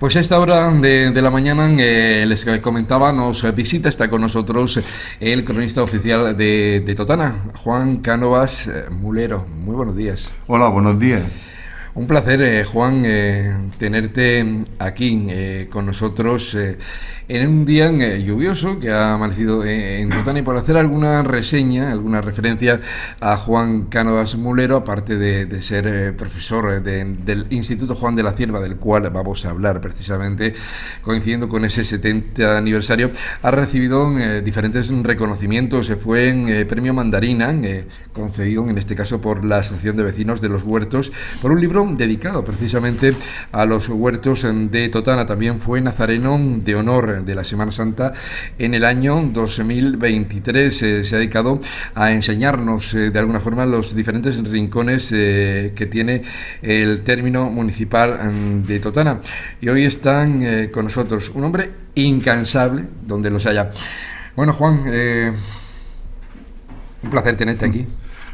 Pues a esta hora de la mañana les comentaba, nos visita, está con nosotros el cronista oficial de Totana, Juan Cánovas Mulero. Muy buenos días. Hola, buenos días. Un placer, Juan, tenerte aquí con nosotros en un día lluvioso que ha amanecido en Totana, y por hacer alguna reseña, alguna referencia a Juan Cánovas Mulero, aparte de ser profesor del Instituto Juan de la Cierva, del cual vamos a hablar precisamente coincidiendo con ese 70 aniversario, ha recibido diferentes reconocimientos. Se fue en Premio Mandarina, concedido en este caso por la Asociación de Vecinos de los Huertos, por un libro dedicado precisamente a los huertos de Totana. También fue Nazareno de Honor de la Semana Santa en el año 2023. Se ha dedicado a enseñarnos de alguna forma los diferentes rincones que tiene el término municipal de Totana. Y hoy están con nosotros un hombre incansable donde los haya. Bueno, Juan, un placer tenerte aquí.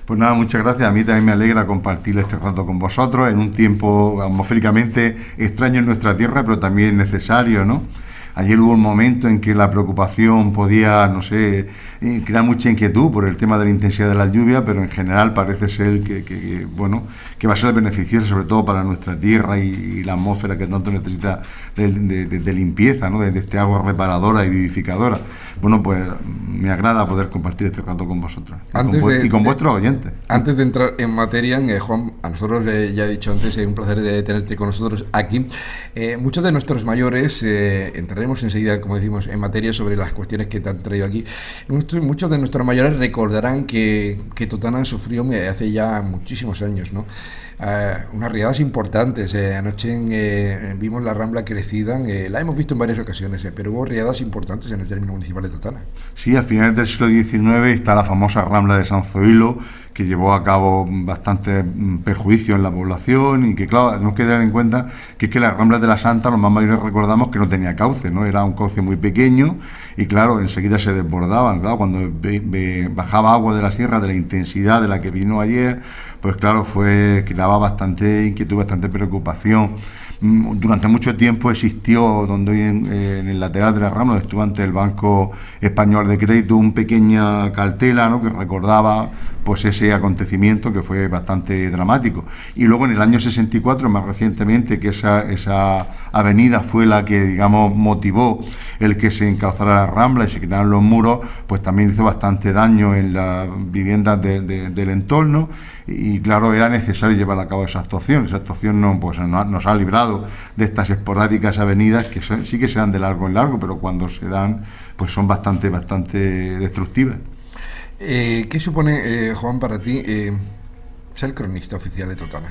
Pues nada, muchas gracias. A mí también me alegra compartir este rato con vosotros en un tiempo atmosféricamente extraño en nuestra tierra, pero también necesario, ¿no? Ayer hubo un momento en que la preocupación podía, no sé, crear mucha inquietud por el tema de la intensidad de la lluvia, pero en general parece ser que va a ser beneficioso, sobre todo para nuestra tierra y la atmósfera que tanto necesita de limpieza, ¿no? De este agua reparadora y vivificadora. Bueno, pues me agrada poder compartir este rato con vosotros y con vuestros oyentes. Antes de entrar en materia, Juan, a nosotros, ya he dicho antes, es un placer de tenerte con nosotros aquí. Muchos de nuestros mayores, entraremos enseguida, como decimos, en materia sobre las cuestiones que te han traído aquí. Muchos de nuestros mayores recordarán que Totana sufrió hace ya muchísimos años, ¿no? Unas riadas importantes. Anoche vimos la Rambla crecida, la hemos visto en varias ocasiones, pero hubo riadas importantes en el término municipal de Totana. Sí, a finales del siglo XIX está la famosa Rambla de San Zoilo, que llevó a cabo bastante perjuicio en la población, y que, claro, tenemos que tener en cuenta que es que las Ramblas de la Santa, los más mayores recordamos que no tenía cauce, ¿no? Era un cauce muy pequeño y, claro, enseguida se desbordaban. Claro, cuando bajaba agua de la sierra, de la intensidad de la que vino ayer, pues claro, creaba bastante inquietud, bastante preocupación. Durante mucho tiempo existió, donde hoy en el lateral de la Rambla, donde estuvo ante el Banco Español de Crédito, una pequeña cartela, ¿no?, que recordaba pues ese acontecimiento que fue bastante dramático. Y luego en el año 64, más recientemente, que esa avenida fue la que, digamos, motivó el que se encauzara la Rambla y se crearan los muros, pues también hizo bastante daño en las viviendas del entorno, y claro, era necesario llevar a cabo esa actuación. Esa actuación nos ha librado de estas esporádicas avenidas que sí que se dan de largo en largo, pero cuando se dan, pues son bastante destructivas. ¿Qué supone, Juan, para ti ser cronista oficial de Totana?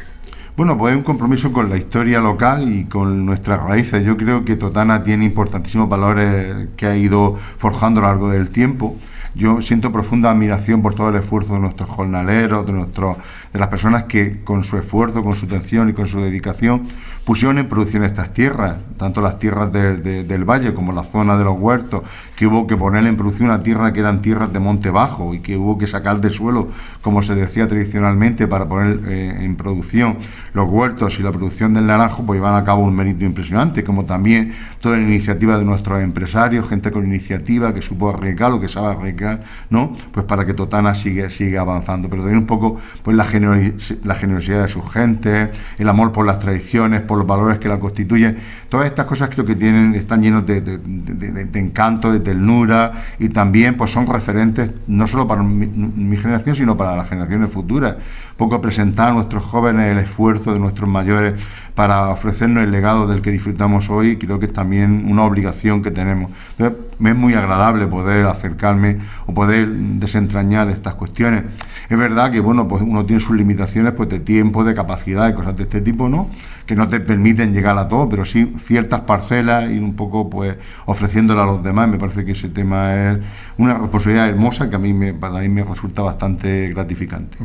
Bueno, pues es un compromiso con la historia local y con nuestras raíces. Yo creo que Totana tiene importantísimos valores que ha ido forjando a lo largo del tiempo. Yo siento profunda admiración por todo el esfuerzo de nuestros jornaleros, de las personas que con su esfuerzo, con su atención y con su dedicación pusieron en producción estas tierras, tanto las tierras del valle como la zona de los huertos, que hubo que poner en producción una tierra que eran tierras de monte bajo y que hubo que sacar del suelo, como se decía tradicionalmente, para poner en producción los huertos y la producción del naranjo. Pues llevan a cabo un mérito impresionante, como también toda la iniciativa de nuestros empresarios, gente con iniciativa que supo arriesgar lo que sabe arriesgar, ¿no? Pues para que Totana siga avanzando. Pero también un poco pues la generosidad de sus gentes, el amor por las tradiciones, por los valores que la constituyen. Todas estas cosas creo que están llenos de encanto, de ternura, y también pues son referentes no solo para mi generación, sino para las generaciones futuras. Poco presentar a nuestros jóvenes el esfuerzo de nuestros mayores para ofrecernos el legado del que disfrutamos hoy. Creo que es también una obligación que tenemos. Entonces, me es muy agradable poder acercarme o poder desentrañar estas cuestiones. Es verdad que, bueno, pues uno tiene sus limitaciones, pues de tiempo, de capacidad y cosas de este tipo, ¿no?, que no te permiten llegar a todo, pero sí ciertas parcelas, y un poco pues ofreciéndola a los demás. Me parece que ese tema es una responsabilidad hermosa que para mí me resulta bastante gratificante.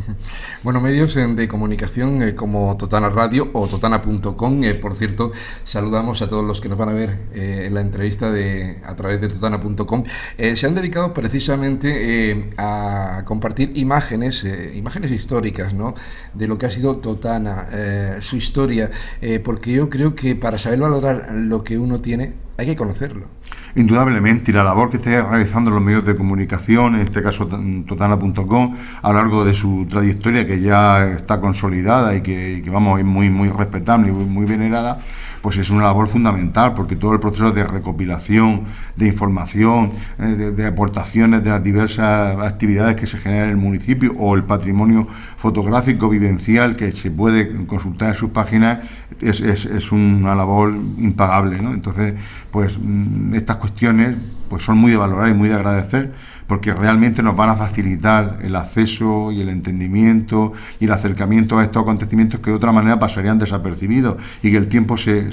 Bueno, medios de comunicación como Totana Radio o totana.com, por cierto, saludamos a todos los que nos van a ver en la entrevista a través de totana.com, se han dedicado precisamente a compartir imágenes históricas, ¿no?, de lo que ha sido Totana, su historia, porque yo creo que para saber valorar lo que uno tiene hay que conocerlo. Indudablemente, y la labor que estáis realizando los medios de comunicación, en este caso totana.com, a lo largo de su trayectoria, que ya está consolidada y que vamos, es muy, muy respetable y muy venerada, pues es una labor fundamental, porque todo el proceso de recopilación, de información, de aportaciones de las diversas actividades que se generan en el municipio, o el patrimonio fotográfico vivencial que se puede consultar en sus páginas, es una labor impagable, ¿no? Entonces, pues estas cuestiones pues son muy de valorar y muy de agradecer, porque realmente nos van a facilitar el acceso y el entendimiento y el acercamiento a estos acontecimientos que de otra manera pasarían desapercibidos y que el tiempo se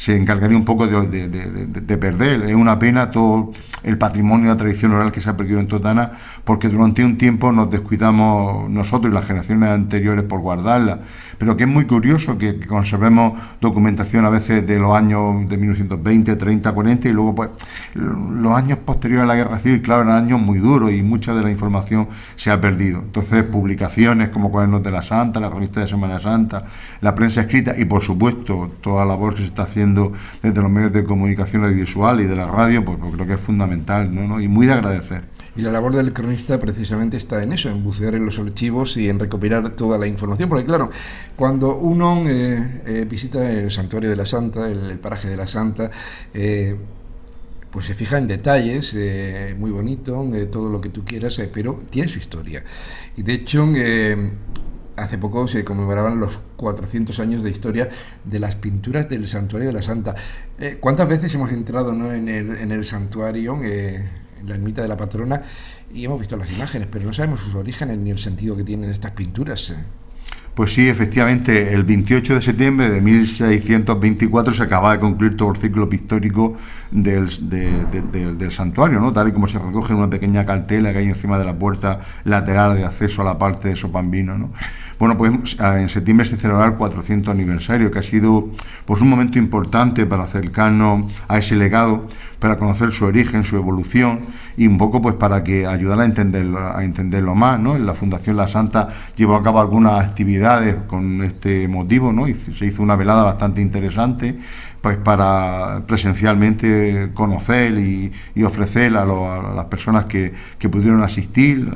encargaría un poco de perder. Es una pena todo el patrimonio de la tradición oral que se ha perdido en Totana, porque durante un tiempo nos descuidamos nosotros y las generaciones anteriores por guardarla. Pero que es muy curioso que conservemos documentación a veces de los años de 1920, 30, 40, y luego pues los años posteriores a la Guerra Civil, claro, eran años muy duros y mucha de la información se ha perdido. Entonces, publicaciones como Cuadernos de la Santa, la revista de Semana Santa, la prensa escrita y, por supuesto, toda la labor que se está haciendo desde los medios de comunicación audiovisual y de la radio, pues creo que es fundamental, ¿no? Y muy de agradecer. Y la labor del cronista precisamente está en eso, en bucear en los archivos y en recopilar toda la información, porque claro, cuando uno visita el Santuario de la Santa, el paraje de la Santa, pues se fija en detalles, muy bonito, todo lo que tú quieras, pero tiene su historia. Y de hecho, hace poco se conmemoraban los 400 años de historia de las pinturas del Santuario de la Santa. ¿Cuántas veces hemos entrado, ¿no?, en el santuario, en la ermita de la patrona, y hemos visto las imágenes, pero no sabemos sus orígenes ni el sentido que tienen estas pinturas? Pues sí, efectivamente, el 28 de septiembre de 1624 se acaba de concluir todo el ciclo pictórico del santuario, ¿no?, tal y como se recoge en una pequeña cartela que hay encima de la puerta lateral de acceso a la parte de Sopambino, ¿no? Bueno, pues en septiembre se celebrará el 400 aniversario, que ha sido pues un momento importante para acercarnos a ese legado, para conocer su origen, su evolución, y un poco pues para que ayudar a entenderlo más, ¿no? En la Fundación La Santa llevó a cabo algunas actividades con este motivo, ¿no? Y se hizo una velada bastante interesante, pues para presencialmente conocer y ofrecer a las personas que pudieron asistir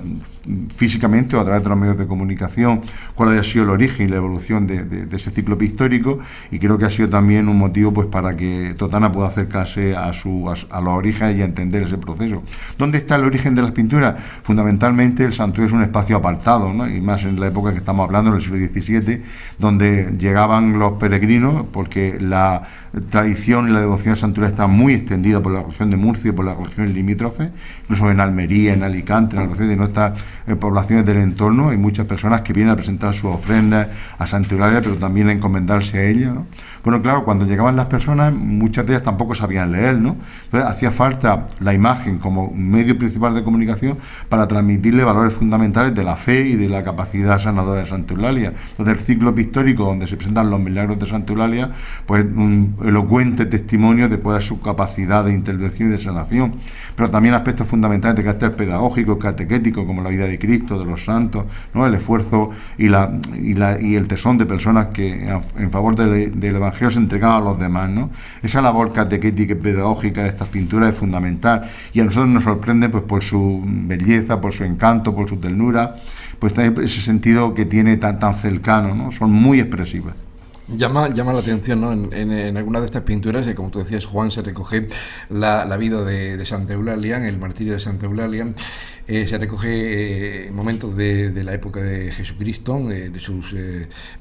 físicamente o a través de los medios de comunicación cuál haya sido el origen y la evolución de ese ciclo pictórico, y creo que ha sido también un motivo pues para que Totana pueda acercarse a los orígenes y a entender ese proceso. ¿Dónde está el origen de las pinturas? Fundamentalmente el santuario es un espacio apartado, ¿no?, y más en la época que estamos hablando, en el siglo XVII, donde llegaban los peregrinos, porque la tradición y la devoción al santuario está muy extendida por la región de Murcia y por las regiones limítrofes, incluso en Almería, en Alicante, en Albacete, en nuestras poblaciones del entorno. Hay muchas personas que vienen a presentar sus ofrendas a Santa Eulalia, pero también a encomendarse a ella, ¿no? Bueno, claro, cuando llegaban las personas, muchas de ellas tampoco sabían leer, ¿no? Entonces hacía falta la imagen como medio principal de comunicación para transmitirle valores fundamentales de la fe y de la capacidad sanadora de Santa Eulalia. Entonces el ciclo pictórico donde se presentan los milagros de Santa Eulalia, pues un elocuente testimonio de cuál es su capacidad de intervención y de sanación, pero también aspectos fundamentales de carácter pedagógico, catequético, como la vida de Cristo, de los santos, ¿no?, el esfuerzo y el tesón de personas que en favor del Evangelio se entregaban a los demás, ¿no? Esa labor catequética y pedagógica de estas pinturas es fundamental, y a nosotros nos sorprende pues por su belleza, por su encanto, por su ternura, pues ese sentido que tiene tan cercano, ¿no? Son muy expresivas. Llama la atención, ¿no? En algunas de estas pinturas, como tú decías, Juan, se recoge la vida de Santa Eulalia, en el martirio de Santa Eulalia. Se recoge momentos de la época de Jesucristo, de sus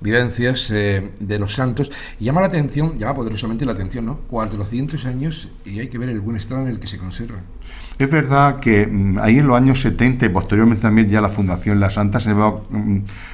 vivencias, de los santos. Y llama poderosamente la atención, ¿no? 400 años, y hay que ver el buen estado en el que se conserva. Es verdad que ahí en los años 70 y posteriormente también ya la Fundación La Santa se llevó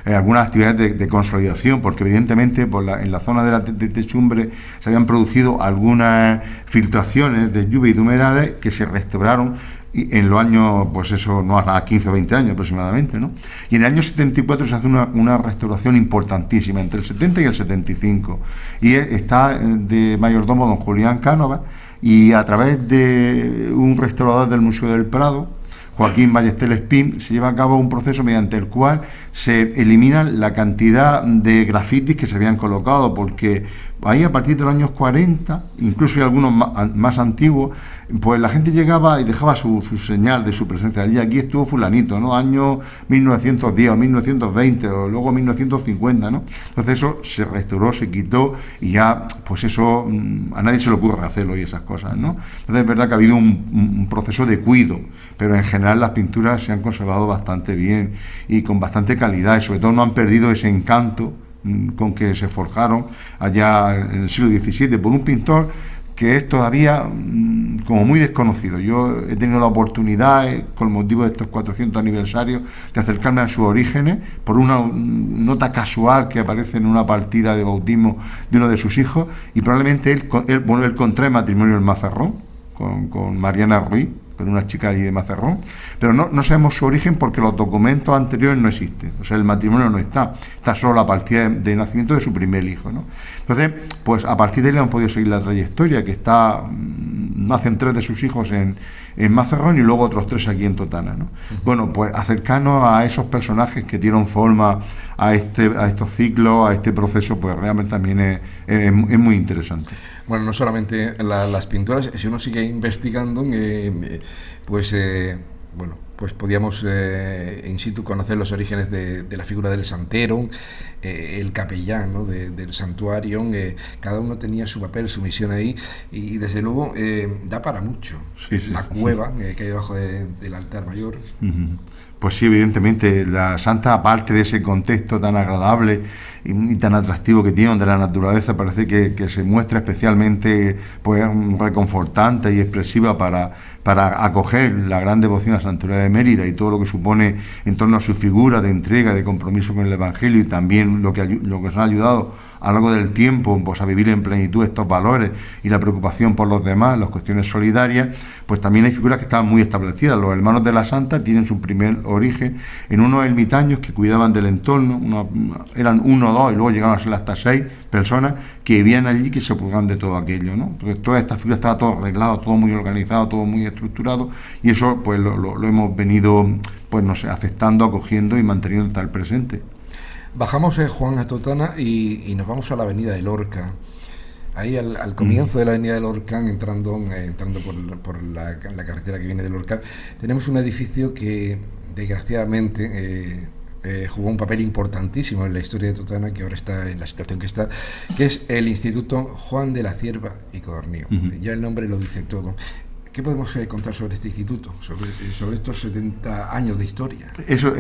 algunas actividades de consolidación, porque evidentemente en la zona de techumbre se habían producido algunas filtraciones de lluvia y de humedades que se restauraron en los años, pues eso, no hará 15 o 20 años aproximadamente, ¿no? Y en el año 74 se hace una restauración importantísima, entre el 70 y el 75, y está de mayordomo don Julián Cánovas, y a través de un restaurador del Museo del Prado, Joaquín Ballester Espín, se lleva a cabo un proceso mediante el cual se eliminan la cantidad de grafitis que se habían colocado, porque ahí a partir de los años 40, incluso hay algunos más antiguos, pues la gente llegaba y dejaba su señal de su presencia allí. Aquí estuvo fulanito, ¿no? Año 1910 o 1920 o luego 1950, ¿no? Entonces eso se restauró, se quitó y ya, pues eso, a nadie se le ocurre hacerlo y esas cosas, ¿no? Entonces es verdad que ha habido un proceso de cuido, pero en general las pinturas se han conservado bastante bien y con bastante calidad, y sobre todo no han perdido ese encanto con que se forjaron allá en el siglo XVII por un pintor que es todavía como muy desconocido. Yo he tenido la oportunidad, con motivo de estos 400 aniversarios, de acercarme a sus orígenes por una nota casual que aparece en una partida de bautismo de uno de sus hijos, y probablemente él contrae matrimonio en Mazarrón con Mariana Ruiz, con una chica allí de Mazarrón, pero no sabemos su origen porque los documentos anteriores no existen, o sea, el matrimonio no está solo la partida de nacimiento de su primer hijo, ¿no? Entonces, pues a partir de él han podido seguir la trayectoria, que nacen 3 de sus hijos en Mazarrón y luego otros 3 aquí en Totana, ¿no? Bueno, pues acercarnos a esos personajes que dieron forma a estos ciclos, a este proceso, pues realmente también es muy interesante. Bueno, no solamente las pinturas, si uno sigue investigando, pues podíamos in situ conocer los orígenes de la figura del santero, el capellán, ¿no? del santuario. Cada uno tenía su papel, su misión ahí, y desde luego da para mucho. Sí, la cueva que hay debajo del altar mayor. Uh-huh. Pues sí, evidentemente, la santa, aparte de ese contexto tan agradable y tan atractivo que tiene de la naturaleza, parece que se muestra especialmente pues reconfortante y expresiva para acoger la gran devoción a Santa Eulalia de Mérida y todo lo que supone en torno a su figura de entrega, de compromiso con el Evangelio, y también lo que nos ha ayudado a lo largo del tiempo pues a vivir en plenitud estos valores y la preocupación por los demás, las cuestiones solidarias. Pues también hay figuras que estaban muy establecidas. Los hermanos de la Santa tienen su primer origen en unos ermitaños que cuidaban del entorno. Eran 1 o 2 y luego llegaron a ser hasta 6 personas que vivían allí, que se ocupaban de todo aquello, ¿no? Porque todas estas figuras estaba todo arreglado, todo muy organizado, todo muy estructurado, y eso pues lo hemos venido pues no sé, aceptando, acogiendo y manteniendo hasta el presente. Bajamos, Juan, a Totana y nos vamos a la avenida de Lorca. Ahí al comienzo de la avenida de Lorca, entrando por la carretera que viene de Lorca, tenemos un edificio que desgraciadamente jugó un papel importantísimo en la historia de Totana, que ahora está en la situación que está, que es el Instituto Juan de la Cierva y Codorníu. Ya el nombre lo dice todo. ¿Qué podemos contar sobre este instituto, sobre estos 70 años de historia? Eso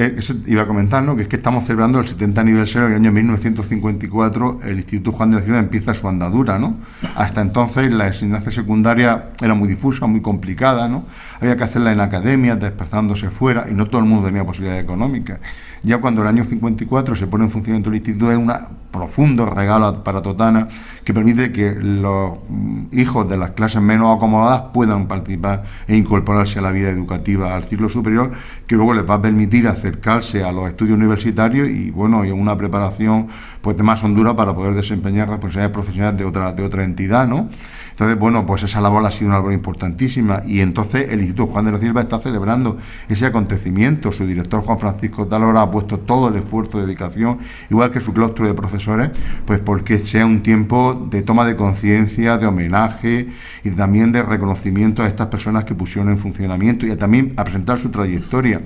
iba a comentar, ¿no? Que es que estamos celebrando el 70 aniversario del año 1954, el Instituto Juan de la Cierva empieza su andadura, ¿no? Hasta entonces la enseñanza secundaria era muy difusa, muy complicada, ¿no? Había que hacerla en academias, desplazándose fuera, y no todo el mundo tenía posibilidades económicas. Ya cuando el año 54 se pone en funcionamiento el instituto, es un profundo regalo para Totana, que permite que los hijos de las clases menos acomodadas puedan participar e incorporarse a la vida educativa, al ciclo superior, que luego les va a permitir acercarse a los estudios universitarios y bueno, y una preparación pues de más hondura para poder desempeñar responsabilidades profesionales de otra entidad, ¿no? Entonces, bueno, pues esa labor ha sido una labor importantísima, y entonces el Instituto Juan de la Cierva está celebrando ese acontecimiento. Su director, Juan Francisco Talora, ha puesto todo el esfuerzo de dedicación, igual que su claustro de profesores, pues porque sea un tiempo de toma de conciencia, de homenaje y también de reconocimiento a estas personas que pusieron en funcionamiento, y también a presentar su trayectoria.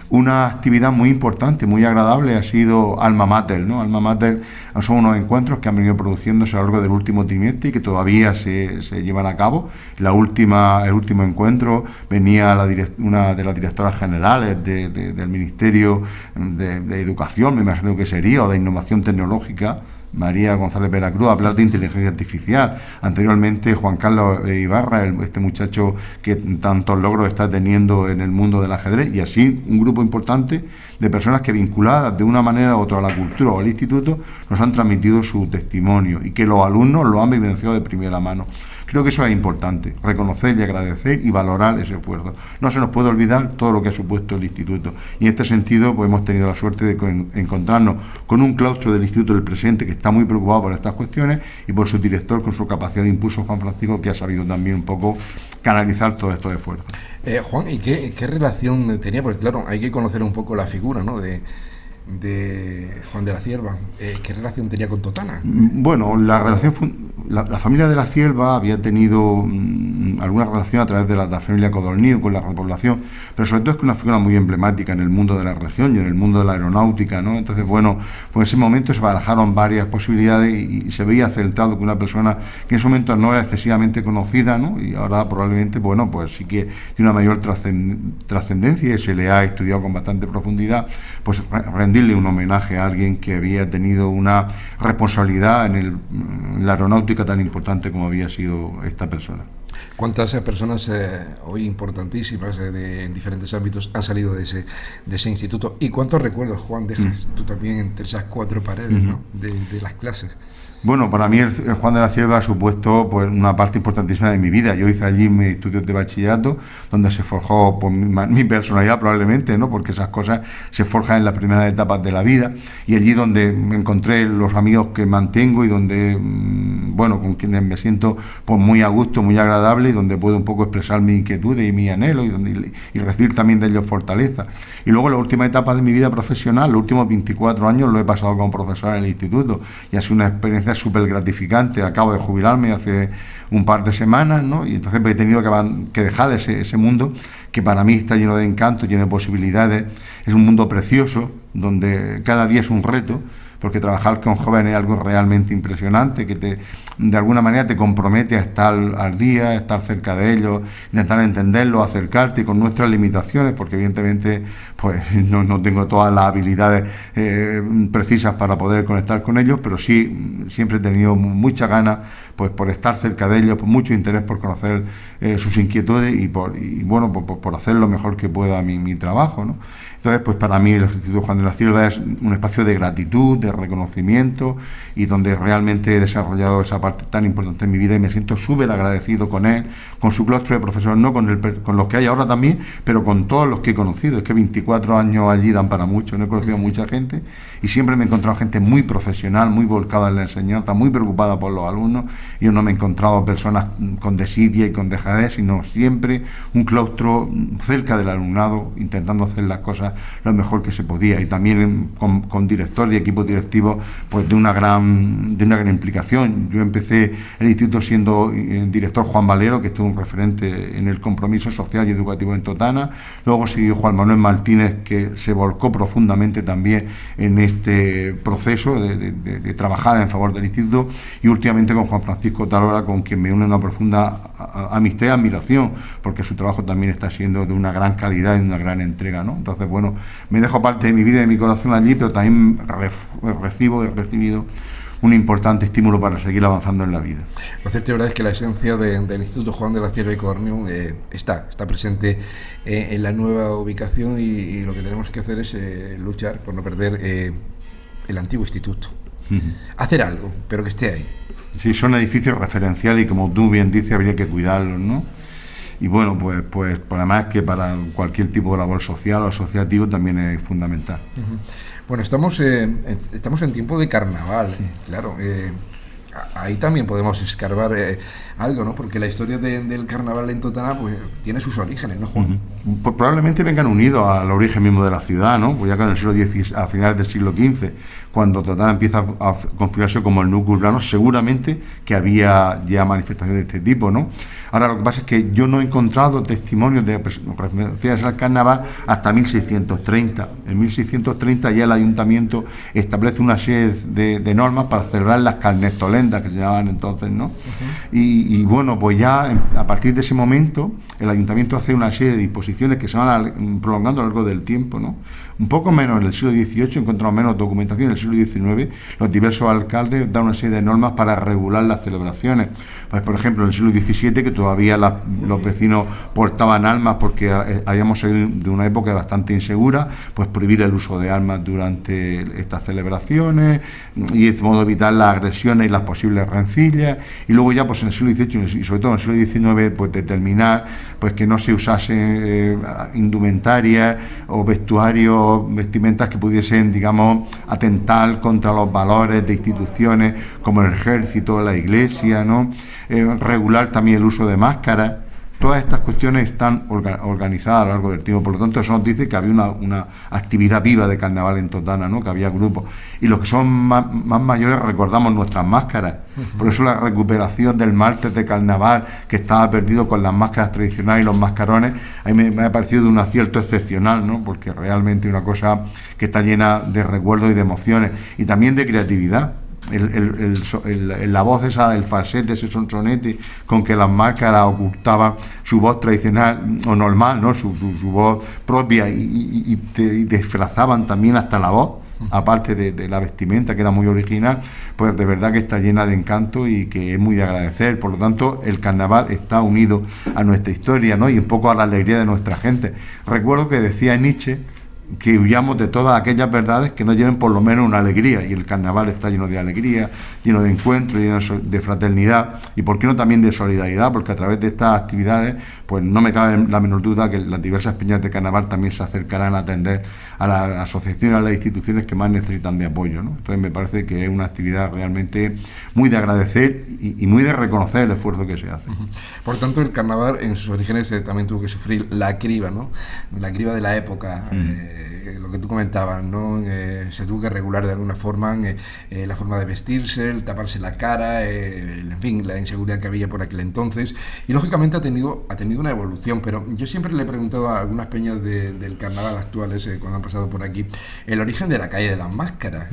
Una actividad muy importante, muy agradable, ha sido Alma Mater, ¿no? Alma Mater son unos encuentros que han venido produciéndose a lo largo del último trimestre y que todavía se llevan a cabo. El último encuentro venía una de las directoras generales del Ministerio de Educación, me imagino que sería, o de Innovación Tecnológica, María González Veracruz, a hablar de inteligencia artificial. Anteriormente Juan Carlos Ibarra, este muchacho que tantos logros está teniendo en el mundo del ajedrez, y así un grupo importante de personas que, vinculadas de una manera u otra a la cultura o al instituto, nos han transmitido su testimonio y que los alumnos lo han vivenciado de primera mano. Creo que eso es importante, reconocer y agradecer y valorar ese esfuerzo. No se nos puede olvidar todo lo que ha supuesto el instituto, y en este sentido pues hemos tenido la suerte de encontrarnos con un claustro del instituto del presente que está está muy preocupado por estas cuestiones, y por su director con su capacidad de impulso, Juan Francisco, que ha sabido también un poco canalizar todos estos esfuerzos. Juan, ¿y qué relación tenía? Porque claro, hay que conocer un poco la figura, ¿no?, de Juan de la Cierva. ¿Qué relación tenía con Totana? Bueno, la familia de la Cierva había tenido alguna relación a través de la familia Codorníu con la repoblación, pero sobre todo es que una figura muy emblemática en el mundo de la región y en el mundo de la aeronáutica, ¿no? Entonces, bueno, pues en ese momento se barajaron varias posibilidades y se veía acertado que una persona que en ese momento no era excesivamente conocida, ¿no?, y ahora probablemente, bueno, pues sí que tiene una mayor trascendencia y se le ha estudiado con bastante profundidad, pues rendirle un homenaje a alguien que había tenido una responsabilidad en la aeronáutica tan importante como había sido esta persona. ¿Cuántas personas hoy importantísimas en diferentes ámbitos han salido de ese instituto? ¿Y cuántos recuerdos, Juan, dejas tú también entre esas cuatro paredes, ¿no?, de las clases? Bueno, para mí el Juan de la Cierva ha supuesto pues una parte importantísima de mi vida. Yo hice allí mis estudios de bachillerato, donde se forjó pues, mi personalidad probablemente, ¿no?, porque esas cosas se forjan en las primeras etapas de la vida, y allí donde me encontré los amigos que mantengo y donde, bueno, con quienes me siento pues muy a gusto, muy agradable, y donde puedo un poco expresar mis inquietudes y mis anhelos y recibir también de ellos fortaleza. Y luego la última etapa de mi vida profesional, los últimos 24 años, lo he pasado como profesor en el instituto, y ha sido una experiencia súper gratificante. Acabo de jubilarme hace un par de semanas, ¿no?, y entonces he tenido que dejar ese mundo que para mí está lleno de encanto, lleno de posibilidades. Es un mundo precioso donde cada día es un reto, porque trabajar con jóvenes es algo realmente impresionante, que de alguna manera te compromete a estar al día, a estar cerca de ellos, intentar entenderlos, acercarte, y con nuestras limitaciones, porque evidentemente pues no tengo todas las habilidades precisas para poder conectar con ellos, pero sí siempre he tenido muchas ganas pues por estar cerca de ellos, por mucho interés por conocer sus inquietudes y por hacer lo mejor que pueda mi trabajo, ¿no? Entonces, pues para mí el Instituto Juan de la Cierva es un espacio de gratitud, de reconocimiento, y donde realmente he desarrollado esa parte tan importante en mi vida, y me siento súper agradecido con él, con su claustro de profesores, no con los que hay ahora también, pero con todos los que he conocido. Es que 24 años allí dan para mucho, no he conocido a mucha gente, y siempre me he encontrado gente muy profesional, muy volcada en la enseñanza, muy preocupada por los alumnos. Yo no me he encontrado personas con desidia y con dejadez, sino siempre un claustro cerca del alumnado, intentando hacer las cosas lo mejor que se podía, y también con director y equipos directivos pues de una gran implicación. Yo empecé el instituto siendo director Juan Valero, que es todo un referente en el compromiso social y educativo en Totana. Luego siguió Juan Manuel Martínez, que se volcó profundamente también en este proceso de trabajar en favor del instituto, y últimamente con Juan Francisco Talora, con quien me une una profunda amistad y admiración, porque su trabajo también está siendo de una gran calidad y de una gran entrega, ¿no? Entonces, bueno, me dejo parte de mi vida y de mi corazón allí, pero también he recibido un importante estímulo para seguir avanzando en la vida. Lo cierto y verdad es que la esencia del Instituto Juan de la Cierva y Codorníu está presente en la nueva ubicación, y lo que tenemos que hacer es luchar por no perder el antiguo instituto. Hacer algo, pero que esté ahí. Sí, son edificios referenciales y, como tú bien dices, habría que cuidarlos, ¿no? Y bueno, pues además que para cualquier tipo de labor social o asociativo también es fundamental. Bueno, estamos en tiempo de carnaval, claro. Ahí también podemos escarbar algo, ¿no? Porque la historia del carnaval en Totana pues tiene sus orígenes, ¿no, Juan? Pues probablemente vengan unidos al origen mismo de la ciudad, ¿no? Pues ya que en el siglo X, a finales del siglo XV, cuando Totana empieza a configurarse como el núcleo urbano, seguramente que había ya manifestaciones de este tipo, ¿no? Ahora, lo que pasa es que yo no he encontrado testimonios de referencias al carnaval hasta 1630. En 1630 ya el ayuntamiento establece una serie de normas para celebrar las carnestolendas, que se llamaban entonces, ¿no? Y bueno, pues ya a partir de ese momento el ayuntamiento hace una serie de disposiciones que se van prolongando a lo largo del tiempo, ¿no? Un poco menos en el siglo XVIII, encontramos menos documentación. En el siglo XIX los diversos alcaldes dan una serie de normas para regular las celebraciones. Pues, por ejemplo, en el siglo XVII, que todavía los vecinos portaban armas porque habíamos salido de una época bastante insegura, pues prohibir el uso de armas durante estas celebraciones, y de modo evitar las agresiones y las posibles posibles rencillas, y luego ya pues en el siglo XVIII y sobre todo en el siglo XIX pues determinar pues que no se usase indumentaria o vestuarios, vestimentas que pudiesen, digamos, atentar contra los valores de instituciones como el ejército, la iglesia, ¿no? Regular también el uso de máscaras. Todas estas cuestiones están organizadas a lo largo del tiempo, por lo tanto eso nos dice que había una actividad viva de carnaval en Totana, ¿no? Que había grupos, y los que son más mayores recordamos nuestras máscaras. Por eso la recuperación del martes de carnaval, que estaba perdido con las máscaras tradicionales y los mascarones, a mí me ha parecido de un acierto excepcional, ¿no? Porque realmente es una cosa que está llena de recuerdos y de emociones, y también de creatividad. La voz esa, el falsete, ese sonsonete con que las máscaras ocultaban su voz tradicional o normal, ¿no? Su voz propia, y disfrazaban también hasta la voz, aparte de la vestimenta, que era muy original. Pues de verdad que está llena de encanto y que es muy de agradecer. Por lo tanto, el carnaval está unido a nuestra historia, ¿no? Y un poco a la alegría de nuestra gente. Recuerdo que decía Nietzsche que huyamos de todas aquellas verdades que nos lleven por lo menos una alegría, y el carnaval está lleno de alegría, lleno de encuentro, lleno de fraternidad, y por qué no también de solidaridad, porque a través de estas actividades pues no me cabe la menor duda que las diversas peñas de carnaval también se acercarán a atender a las asociaciones, a las instituciones que más necesitan de apoyo, ¿no? Entonces me parece que es una actividad realmente muy de agradecer y muy de reconocer el esfuerzo que se hace. Por tanto, el carnaval en sus orígenes también tuvo que sufrir la criba, ¿no? La criba de la época. Lo que tú comentabas, ¿no? Se tuvo que regular de alguna forma la forma de vestirse, el taparse la cara, en fin, la inseguridad que había por aquel entonces, y lógicamente ha tenido una evolución. Pero yo siempre le he preguntado a algunas peñas del carnaval actuales, cuando han pasado por aquí, el origen de la calle de las máscaras.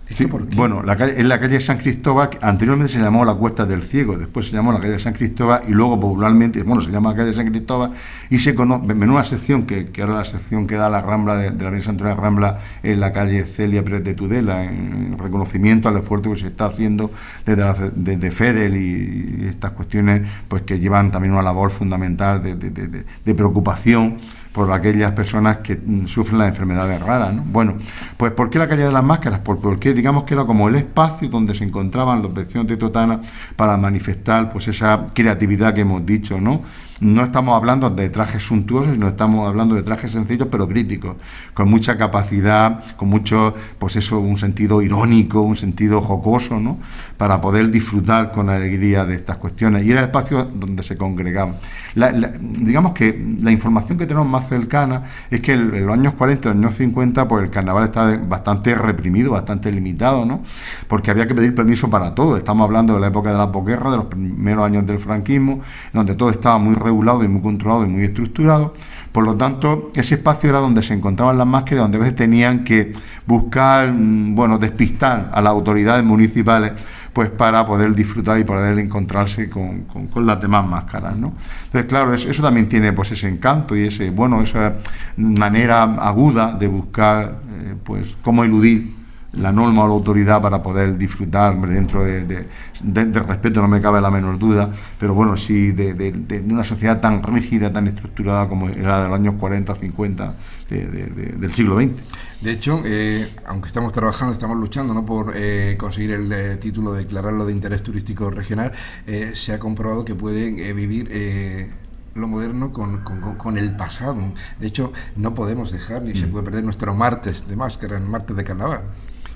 Sí, bueno, en la calle San Cristóbal, anteriormente se llamó la Cuesta del Ciego, después se llamó la calle San Cristóbal, y luego popularmente, bueno, se llama la calle San Cristóbal, y se conoce, menuda sección, que ahora la sección que da la Rambla de la Avenida Santo de la Rambla, en la calle Celia Pérez de Tudela, en reconocimiento al esfuerzo que se está haciendo desde FEDEL y estas cuestiones, pues que llevan también una labor fundamental de preocupación por aquellas personas que sufren las enfermedades raras, ¿no? Bueno, pues ¿por qué la calle de las máscaras? Porque digamos que era como el espacio donde se encontraban los vecinos de Totana para manifestar pues esa creatividad que hemos dicho, ¿no? No estamos hablando de trajes suntuosos, sino estamos hablando de trajes sencillos pero críticos, con mucha capacidad, con mucho, pues eso, un sentido irónico, un sentido jocoso, ¿no? Para poder disfrutar con alegría de estas cuestiones. Y era el espacio donde se congregaban. Digamos que la información que tenemos más cercana es que en los años 40, en los años 50, pues el carnaval estaba bastante reprimido, bastante limitado, ¿no? Porque había que pedir permiso para todo. Estamos hablando de la época de la posguerra, de los primeros años del franquismo, donde todo estaba muy regulado y muy controlado y muy estructurado. Por lo tanto, ese espacio era donde se encontraban las máscaras, donde a veces tenían que buscar, despistar a las autoridades municipales, pues para poder disfrutar y poder encontrarse con las demás máscaras, ¿no? Entonces, claro, eso también tiene pues ese encanto y esa manera aguda de buscar pues cómo eludir la norma o la autoridad para poder disfrutar dentro de respeto, no me cabe la menor duda, pero bueno, sí de una sociedad tan rígida, tan estructurada como era de los años 40 o 50 del siglo XX. De hecho, aunque estamos trabajando, estamos luchando, ¿no?, por conseguir el título de declararlo de interés turístico regional, se ha comprobado que pueden vivir lo moderno con el pasado. De hecho, no podemos dejar ni se puede perder nuestro martes de máscara, el martes de carnaval.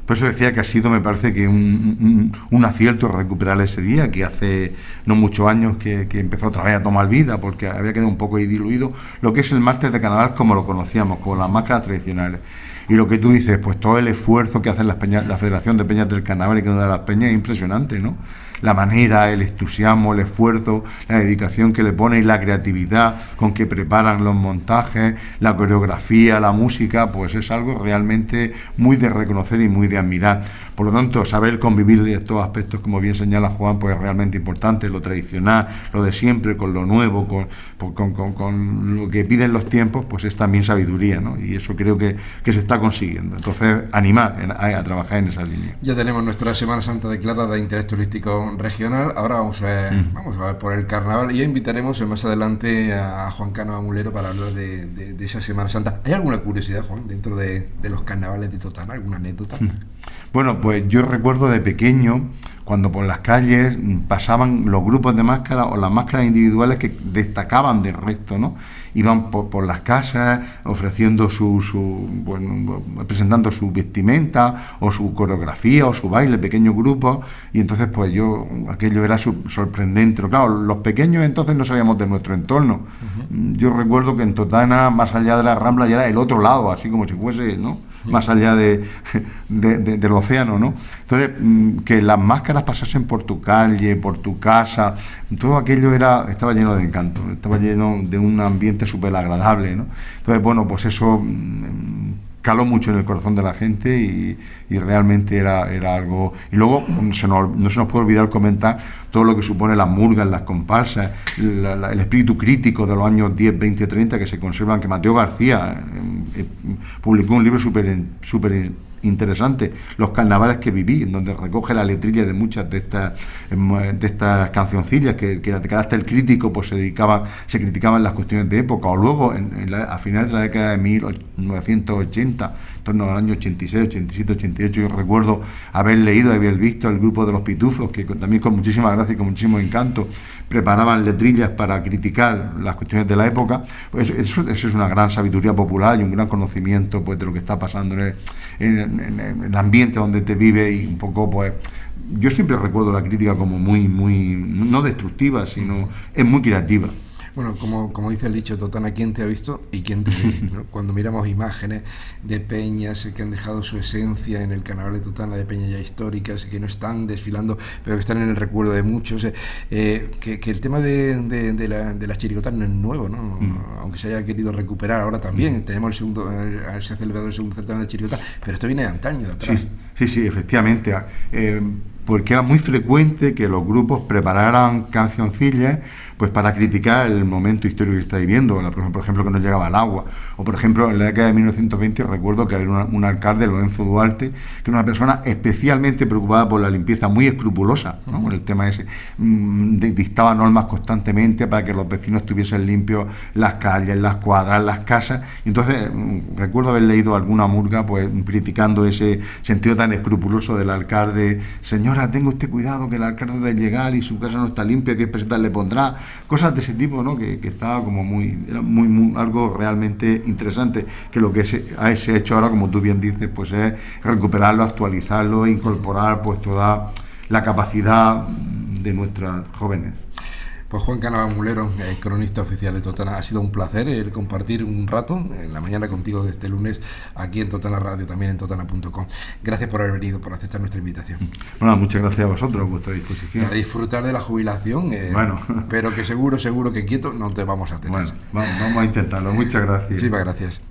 Por eso decía que ha sido, me parece que un acierto recuperar ese día, que hace no muchos años que empezó otra vez a tomar vida, porque había quedado un poco ahí diluido lo que es el martes de carnaval como lo conocíamos, con las máscaras tradicionales. Y lo que tú dices, pues todo el esfuerzo que hacen las peñas, la Federación de Peñas del Carnaval y que una de las peñas, es impresionante, ¿no? La manera, el entusiasmo, el esfuerzo, la dedicación que le ponen y la creatividad con que preparan los montajes, la coreografía, la música, pues es algo realmente muy de reconocer y muy de admirar. Por lo tanto, saber convivir de estos aspectos, como bien señala Juan, pues es realmente importante, lo tradicional, lo de siempre, con lo nuevo, con lo que piden los tiempos, pues es también sabiduría, ¿no? Y eso creo que se está consiguiendo. Entonces, animar a trabajar en esa línea. Ya tenemos nuestra Semana Santa declarada de interés turístico regional. Ahora vamos a ver por el carnaval, y ya invitaremos más adelante a Juan Cano Mulero para hablar de esa Semana Santa. ¿Hay alguna curiosidad, Juan, dentro de los carnavales de Totana? ¿Alguna anécdota? Bueno, pues yo recuerdo de pequeño, cuando por las calles pasaban los grupos de máscaras o las máscaras individuales que destacaban del resto, ¿no? Iban por las casas ofreciendo bueno, presentando su vestimenta o su coreografía o su baile, pequeños grupos, y entonces pues aquello era sorprendente. Claro, los pequeños entonces no sabíamos de nuestro entorno. Yo recuerdo que en Totana, más allá de la Rambla, ya era el otro lado, así como si fuese, ¿no?, más allá del océano, ¿no? Entonces, que las máscaras pasasen por tu calle, por tu casa, todo aquello estaba lleno de encanto, estaba lleno de un ambiente súper agradable, ¿no? Entonces, bueno, pues eso caló mucho en el corazón de la gente y realmente era algo. Y luego no se nos puede olvidar comentar todo lo que supone las murgas, las comparsas, el espíritu crítico de los años 10, 20, 30 que se conservan, que Mateo García publicó un libro súper interesante, Los carnavales que viví, en donde recoge la letrilla de muchas de estas cancioncillas que de carácter crítico pues se criticaban las cuestiones de época. O luego a finales de la década de 1980, en torno al año 86, 87, 88, yo recuerdo haber visto el grupo de Los Pitufos, que también con muchísima gracia y con muchísimo encanto preparaban letrillas para criticar las cuestiones de la época. Pues eso es una gran sabiduría popular y un gran conocimiento pues de lo que está pasando en el ambiente donde te vive, y un poco pues yo siempre recuerdo la crítica como muy no destructiva, sino es muy creativa. Bueno, como dice el dicho, Totana, ¿quién te ha visto y quién te ve? ¿No? Cuando miramos imágenes de peñas que han dejado su esencia en el carnaval de Totana, de peñas ya históricas que no están desfilando, pero que están en el recuerdo de muchos, que el tema de las chirigotas no es nuevo, ¿no? Aunque se haya querido recuperar ahora también, tenemos se ha celebrado el segundo certamen de chirigotas, pero esto viene de antaño, de atrás. Sí, efectivamente. Porque era muy frecuente que los grupos prepararan cancioncillas pues para criticar el momento histórico que está viviendo, por ejemplo, que no llegaba el agua, o por ejemplo en la década de 1920 recuerdo que había un alcalde, Lorenzo Duarte, que era una persona especialmente preocupada por la limpieza, muy escrupulosa, ¿no? Con el tema ese, dictaba normas constantemente para que los vecinos tuviesen limpios las calles, las cuadras, las casas, y entonces recuerdo haber leído alguna murga pues criticando ese sentido tan escrupuloso del alcalde. Señora, tenga usted cuidado que el alcalde debe llegar y su casa no está limpia, ¿qué pesetas le pondrá? Cosas de ese tipo, ¿no? Que estaba como era muy algo realmente interesante, que lo que se ha hecho ahora, como tú bien dices, pues es recuperarlo, actualizarlo, incorporar pues toda la capacidad de nuestras jóvenes. Pues Juan Cánovas Mulero, cronista oficial de Totana, ha sido un placer el compartir un rato en la mañana contigo de este lunes aquí en Totana Radio, también en totana.com. Gracias por haber venido, por aceptar nuestra invitación. Bueno, muchas gracias a vosotros, a vuestra disposición. A disfrutar de la jubilación, pero que seguro que quieto no te vamos a tener. Bueno, vamos a intentarlo. Muchas gracias. Muchísimas gracias.